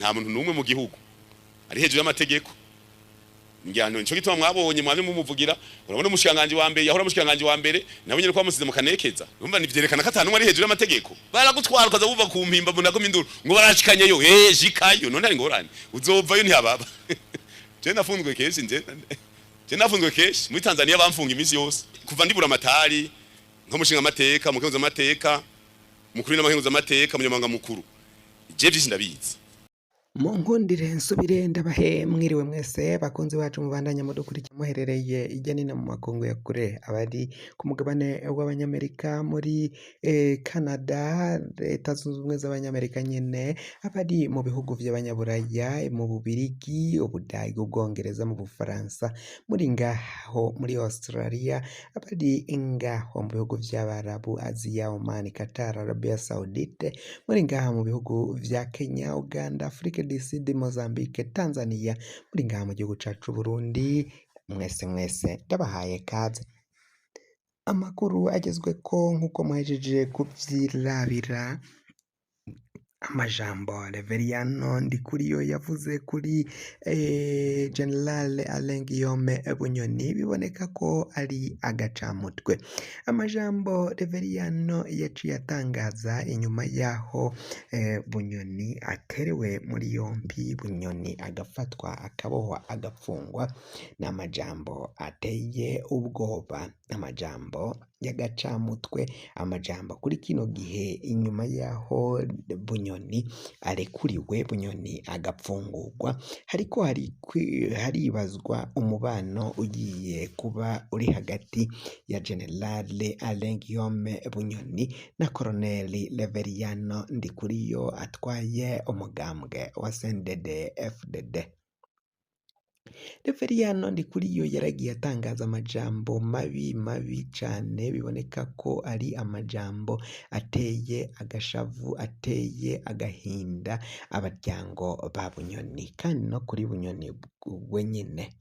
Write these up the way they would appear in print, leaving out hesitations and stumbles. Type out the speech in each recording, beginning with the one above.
nta muntu numwe mu gihugu ari hejuru y'amategeko. Njyano nico gituma mwabonye mwaje mumuvugira, urabona umushikanganje wa mbere yahora umushikanganje wa mbere nabo nyene kwa musize mu kanekeza. Urumva nivyerekana ko atanu ari hejuru y'amategeko. Baragutwara ukaza buva ku mpimba mbona ko minduru ngo barashikanyeyo jikayo none ari ngorane uzovayo ntihababa. Je nafunzwe keshi je nafunzwe keshi muri Tanzania bamfunga imisi yose kuva ndibura amatari nko mushinga amateka mukenza amateka mukuru n'amahenguza amateka munyamanga mukuru je vyinshi ndabizi. Mu nkundire nsubire ndabahe mwiriwe mwese bakunzi bacu mubandanya mudukurikira muherereye ijya nino mu makungu ya kure abari ku mugabane w'abanyamerika muri Canada, Leta Zunze Ubumwe z'Abanyamerika nyene, abari mu bihugu vy'abanyaburaya, mu Bubirigi, Ubudagi, Ubwongereza, mu Bufaransa, muri ngaho muri Australia, abari ngaho mu bihugu vy'Abarabu, Aziya, Oman, Qatar, Arabia Saudite, muri ngaho mu bihugu vya Kenya, Uganda, Afrika DC, Mozambique, Tanzania, muri ngaha mu gihugu cacu Burundi, mwese ndabahaye kaze. Amakuru agezweko nkuko muhejeje kuvyirabira, amajambo Reveriyano Ndikuriyo yavuze kuri General Alain Guillaume Bunyoni biboneka ko ari agacamutwe. Amajambo Reveriyano yaciye atangaza inyuma yaho Bunyoni aterewe muri yompi, Bunyoni agafatwa akabohwa agafungwa, n'amajambo ateye ubwoba, amajambo y'agacamutwe, amajambo kuri kino gihe inyuma yaho Bunyoni arekuriwe, Bunyoni agapfungurwa, hariko haribazwa umubano ugiye kuba uri hagati ya General Alain Guillaume Bunyoni na Colonel Reveriyano Ndikuriyo atwaye umugambwe wa CNDD-FDD. Reveriyano Ndikuriyo yaragiye atangaza amajambo mabi cane, biboneka ko ari amajambo ateye agashavu, ateye agahinda abaryango ba Bunyoni kandi no kuri Bunyoni wenyene.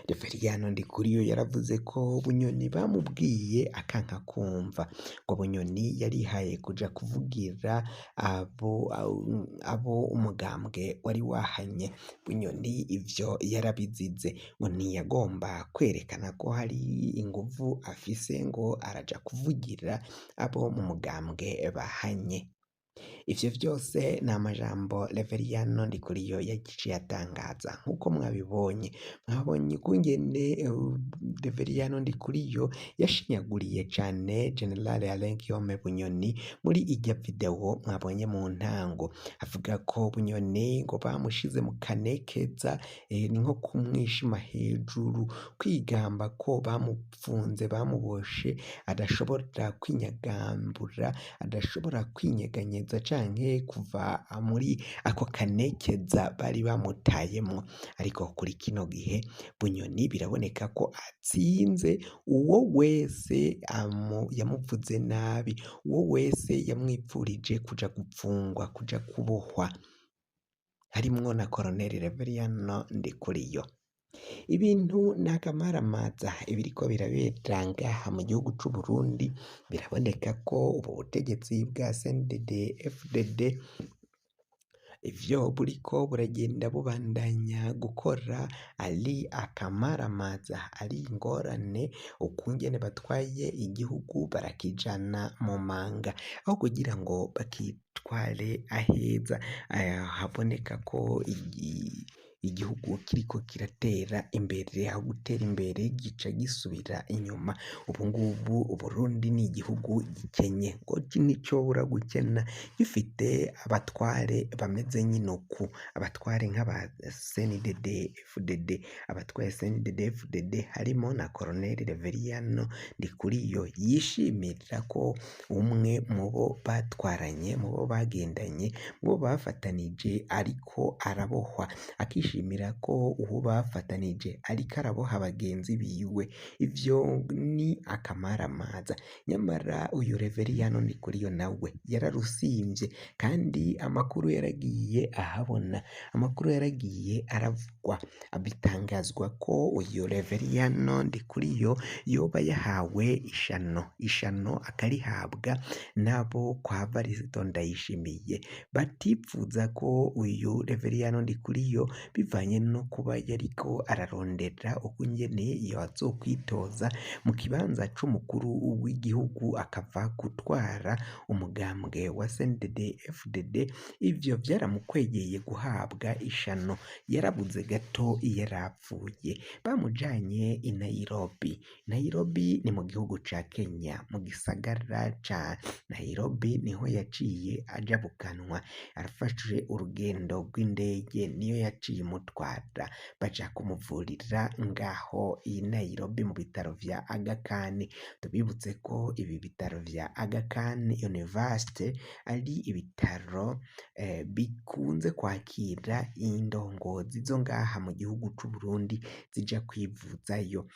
Reveriyano Ndikuriyo yaravuze ko Bunyoni bamubwiye akanka kumva, ngo Bunyoni yarihaye kuja kuvugira abo umugambwe wari wahanye. Bunyoni ivyo yarabizize, ngo ntiyagomba kwerekana ko hari inguvu afise ngo araja kuvugira abo mu mugambwe bahanye. Ivyo vyose ni amajambo Reveriyano Ndikuriyo yaciye atangaza. Nkuko mwabonye kungene Reveriyano Ndikuriyo yashinyaguriye cane General Alain Guillaume Bunyoni muri irya video mwabonye mu ntango, avuga ko Bunyoni ngo bamushize mu kanekeza, ni nko kumwishima hejuru, kwigamba ko bamupfunze bamuboshe adashobora kwinyagambura, adashobora kwinyeganyeza canke kuva muri ako kanekeza bari bamutayemwo. Ariko kuri kino gihe Bunyoni biraboneka ko atsinze uwo wese yamuvuze nabi, uwo wese yamwipfurije kuja gupfungwa, kuja kubohwa, harimwo na Colonel Reveriyano Ndikuriyo. Ibintu nakamaramaza ibiriko birabera ngaha mu gihugu c'u Burundi, biraboneka ko ubu butegetsi bwa CNDD-FDD ivyo buriko buragenda bubandanya gukora ari akamaramaza, ari ingorane, ukungene batwaye igihugu barakijana mu manga, aho kugira ngo bakitware aheza haboneka ko igihugu kiriko kiratera imbere, aho gutera imbere gica gisubira inyuma. Ubu ngubu Uburundi ni igihugu gikenye, ngo nticobura gukena gifite abatware bameze nk'inuku, abatware nk'aba CNDD-FDD. Abatwaye CNDD-FDD harimo na Colonel Reveriyano Ndikuriyo yishimira ko umwe mu bo batwaranye, mu bo bagendanye, mu bo bafatanije ariko arabohwa, akishimira yishimira ko uwo bafatanije ariko araboha bagenzi biwe, ivyo ni akamaramaza. Nyamara uyu Reveriyano Ndikuriyo nawe yararusimvye, kandi amakuru yaragiye ahabona, amakuru yaragiye aravugwa, bitangazwa ko uyu Reveriyano Ndikuriyo yoba yahawe ishano akarihabwa nabo kwa Varisito Ndayishimiye, batipfuza ko uyu Reveriyano Ndikuriyo bivanye no kuba yariko ararondera ukungene yozokwitoza mu kibanza c'umukuru w'igihugu akava gutwara umugambwe wa CNDD FDD, ivyo vyaramukwegeye guhabwa ishano. Yarabuze gato yarapfuye, bamujanye i Nairobi. Nairobi ni mu gihugu ca Kenya, mu gisagara ca Nairobi niho yaciye ajabukanwa, arafashije urugendo rw'indege niyo yaciye imutwara, baja kumuvurira ngaho i Nairobi mu bitaro vya Aga Khan. Tubibutse ko ibi bitaro vya Aga Khan University ari ibitaro bikunze kwakira indongozi zo ngaha mu gihugu c'u Burundi zija kwivuzayo.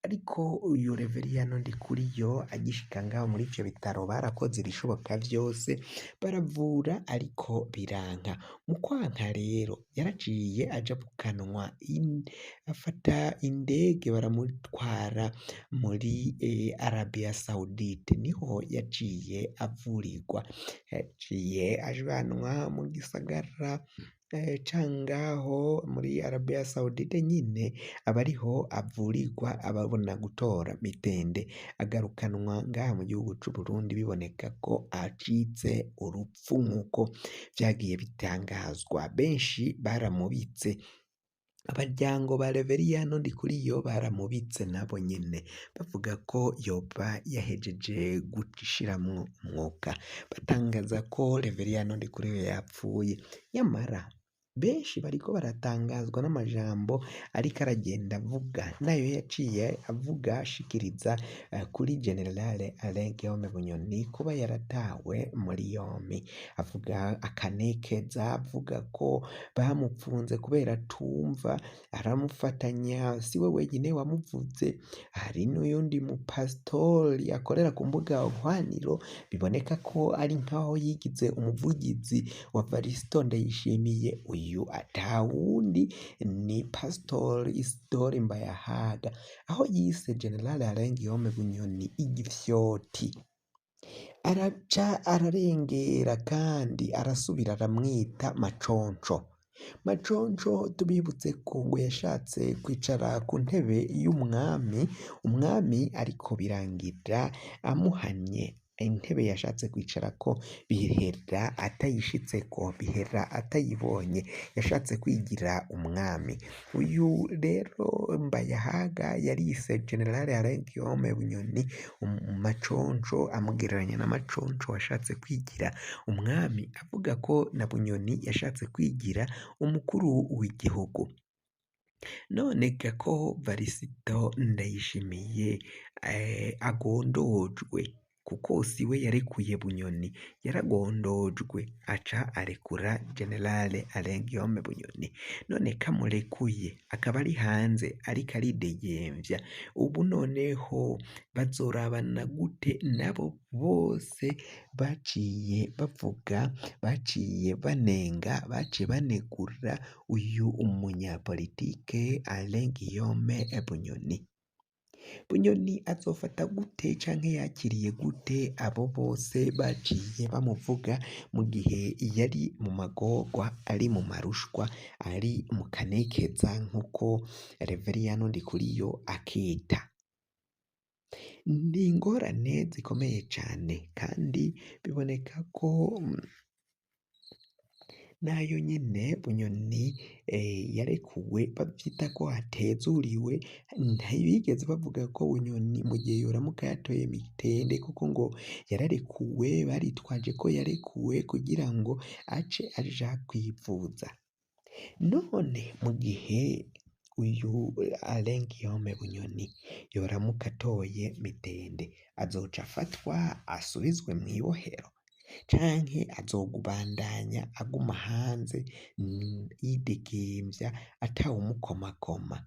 Ariko uyu Reveriyano Ndikuriyo agishika ngaho muri ivyo bitaro barakoze ibishoboka vyose baravura, ariko biranka. Mu kwanka rero yaraciye ajabukanwa, afata indege baramutwara muri Arabia Saudite, niho yaciye avurirwa. Yaciye ajanwa mu gisagara cangaho muri Arabia Saudite nyine, abariho avurirwa, ababona gutora mitende, agarukanwa ngaha mu gihugu c'u Burundi biboneka ko acitse urupfu nk'uko vyagiye bitangazwa. Benshi baramubitse, abaryango ba Reveriyano Ndikuriyo baramubitse nabo nyene, bavuga ko yoba yahejeje gushiramwo umwuka, batangaza ko Reveriyano Ndikuriyo yapfuye. Nyamara benshi bariko baratangazwa n'amajambo ariko aragenda avuga, nayo yaciye avuga ashikiriza kuri Generale Alain Guillaume Bunyoni kuba yaratawe muri yompi, avuga akanekeza, avuga ko bamupfunze kubera tumva, aramufatanya siwe wenyine wamuvuze, hari n'uyundi mupasitori akorera ku mbuga hwaniro, biboneka ko ari nkaho yigize umuvugizi wa Varisito Ndayishimiye. Uyu atawundi ni Pasitori Isidore Mbayahaga, aho yise Generale Alain Guillaume Bunyoni igifyoti. Araca ararengera kandi arasubira aramwita maconco. Maconco tubibutse ko ngo yashatse kwicara ku ntebe y'umwami, umwami ariko birangira amuhanye. Intebe yashatse kwicarako bihera atayishitseko, bihera atayibonye, yashatse kwigira umwami. Uyu rero Mbayahaga yarise Generale Alain Guillaume Bunyoni maconco, amugereranya na maconco washatse kwigira umwami, avuga ko na Bunyoni yashatse kwigira umukuru w'igihugu. None ko Varisito Ndayishimiye agondojwe, kuko siwe yarekuye Bunyoni, yaragondojwe, aca arekura Generale Alain Guillaume Bunyoni. None kamurekuye akaba ari hanze ariko aridegembya, ubu noneho bazorabana gute? Nabo bose baciye bavuga, baciye banenga, baciye banegura uyu umunyapolitike Alain Guillaume Bunyoni. Bunyoni azofata gute canke yakiriye gute abo bose baciye bamuvuga mu gihe yari mu magorwa, ari mu marushwa, ari mu kanekeza nk'uko Reveriyano Ndikuriyo akita? Ni ingorane zikomeye cane, kandi biboneka ko nayo nyene Bunyoni yarekuwe, bavyita ko atezuriwe. Ntibigeze bavuga ko Bunyoni mu gihe yoramuka yatoye mitende, kuko ngo yararekuwe, baritwaje ko yarekuwe kugira ngo ace aja kwivuza. None mu gihe uyu Alain Guillaume Bunyoni yoramuka atoye mitende, azoca afatwa asubizwe mw'ibohero? canke azogubandanya aguma hanze yidegemvya atawumukomakoma.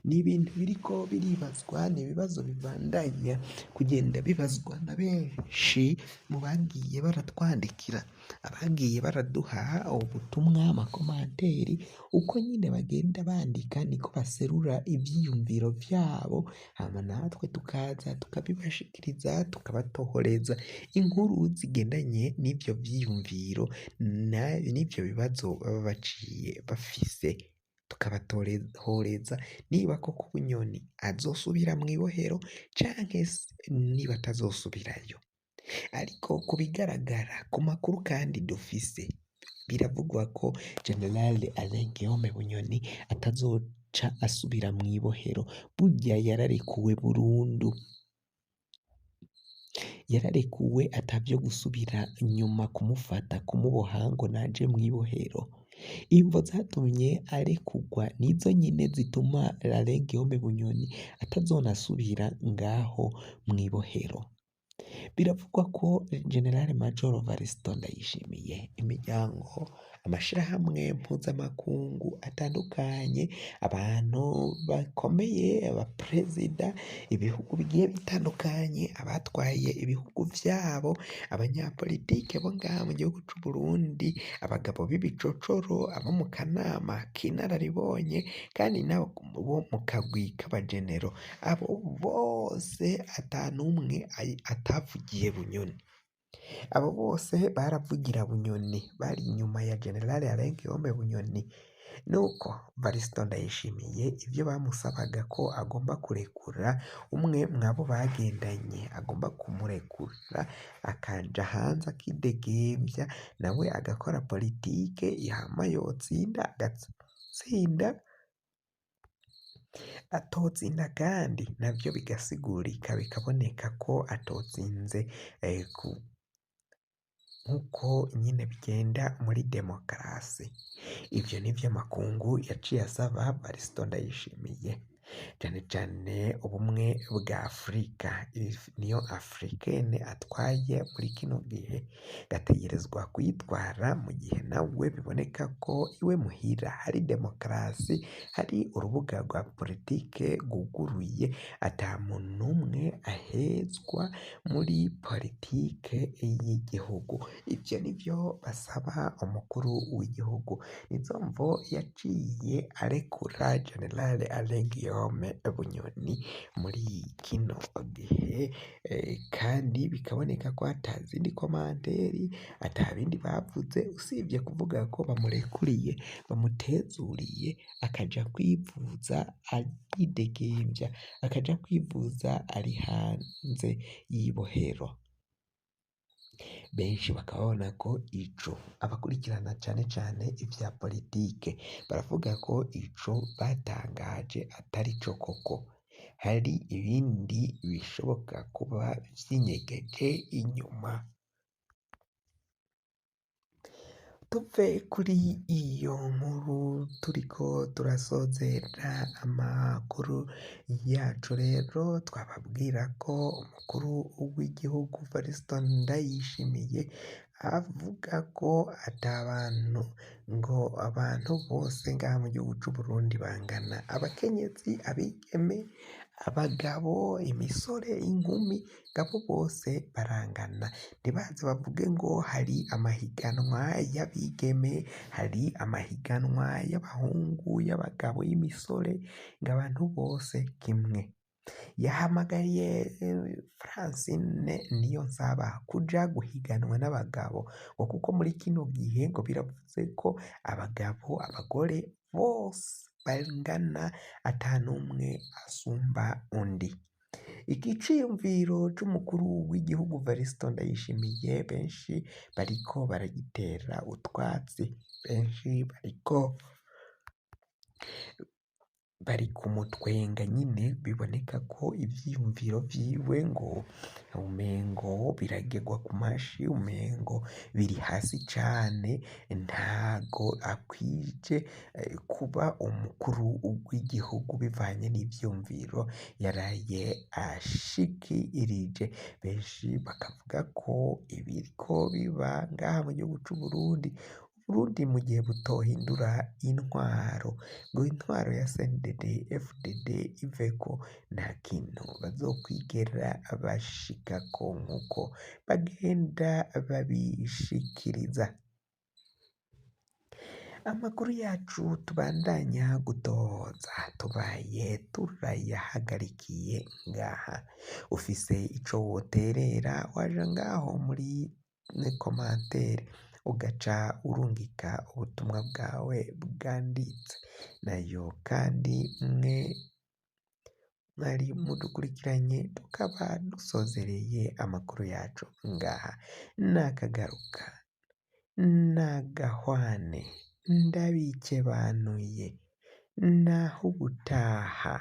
Ni ibintu biriko biribazwa, ni ibibazo bibandanya kugenda bibazwa na benshi mu bagiye baratwandikira, abagiye baraduha ubutumwa, amakomanteri, uko nyine bagenda bandika niko baserura ivyiyumviro vyabo, hama natwe tukaza tukabibashikiriza, tukabatohoreza inkuru zigendanye n'ivyo vyiyumviro n'ivyo bibazo baba baciye bafise, tukabatoreza niba koko Bunyoni azosubira mw'ibohero canke niba atazosubirayo. Ariko ku bigaragara ku makuru kandi dufise biravugwa ko General Alain Guillaume Bunyoni atazoca asubira mw'ibohero, burya yararekuwe burundu, yararekuwe atavyo gusubira inyuma kumufata kumuboha ngo naje mw'ibohero. Imvo zatumye arekugwa nizo nyine zituma Alain Guillaume Bunyoni atazonasubira ngaho mw'ibohero. Biravugwa ko General Major Variston Ndayishimiye, imiryango, amashirahamwe mpuzamakungu atandukanye, abantu bakomeye, abaperezida, ibihugu bigiye bitandukanye, abatwaye ibihugu vyabo, abanyapolitike bo ngaha mu gihugu c'u Burundi, abagabo b'ibicocoro, abo mu kanama k'inararibonye kandi nabo bo mu kagwi k'abajenero, abo bose atanumwe atavugiye Bunyoni. Abo bose baravugira Bunyoni, bari inyuma ya General Alain Guillaume Bunyoni. Nuko Variston Ndayishimiye ivyo bamusabaga ko agomba kurekura umwe mwabo bagendanye, agomba kumurekura akaja hanze akidegemvya, nawe agakora politike, hama yotsinda agatsinda, atotsinda kandi navyo bigasigurika bikaboneka ko atotsinze nk'uko nyine bigenda muri demokarasi. Ivyo nivyo amakungu yaciye asaba Variston Ndayishimiye, cane cane ubumwe bwa Afurika, niyo Africaine atwaye muri kino gihe, gategerezwa kuyitwara mu gihe nawe biboneka ko iwe muhira hari demokarasi, hari urubuga rwa politike rwuguruye, ata muntu n'umwe ahezwa muri politike y'igihugu. Ivyo nivyo basaba umukuru w'igihugu, nizo mvo yaciye arekura General Alain Guillaume Bunyoni muri kino gihe, kandi bikaboneka ko atazindi komanteri, atabindi bavuze usibye kuvuga ko bamurekuriye, bamutezuriye akaja kwivuza aridegemvya, akaja kwivuza ari hanze y'ibohero. Benshi bakaba babona ko ico, abakurikirana cane cane ivya politike baravuga ko ico batangaje atari co koko, hari ibindi bishoboka kuba vyinyegeje inyuma. Tuve kuri iyo nkuru turiko turasozera amakuru yacu, rero twababwira ko umukuru w'igihugu Variston Ndayishimiye avuga ko atabantu ngo abantu bose ngaha mu gihugu c'u Burundi bangana, abakenyezi, abigeme, abagabo, imisore, inkumi, ngabo bose barangana. Ntibaze bavuge ngo hari amahiganwa y'abigeme, hari amahiganwa y'abahungu, y'abagabo, y'imisore, ngo abantu bose kimwe. Yahamagariye Francine Niyonsaba kuja guhiganwa n'abagabo, ngo kuko muri kino gihe ngo biravuze ko abagabo, abagore bose bangana, ata n'umwe asumba undi. Iki ciyumviro c'umukuru w'igihugu Variston Ndayishimiye benshi bariko baragitera utwatsi, benshi bariko bari kumutwenga nyine, biboneka ko ivyiyumviro vyiwe ngo umengo biragegwa ku mashi, umengo biri hasi cane, ntago akwije kuba umukuru w'igihugu bivanye n'ivyumviro yaraye ashikirije. Benshi bakavuga ko ibiriko biba ngaha mu gihugu c'Uburundi, Uburundi mu gihe butohindura intwaro ngo intwaro ya CNDD FDD iveko, nta kintu bazokwigera bashikako nk'uko bagenda babishikiriza. Amakuru yacu tubandanya gutohoza tubaye turayahagarikiye ngaha. Ufise ico woterera waja ngaho muri komantere ugaca urungika ubutumwa bwawe bwanditse. Nayo kandi mwari mudukurikiranye, tukaba dusozereye amakuru yacu ngaha. Nakagaruka, nagahwane, ndabikebanuye, naho ubutaha.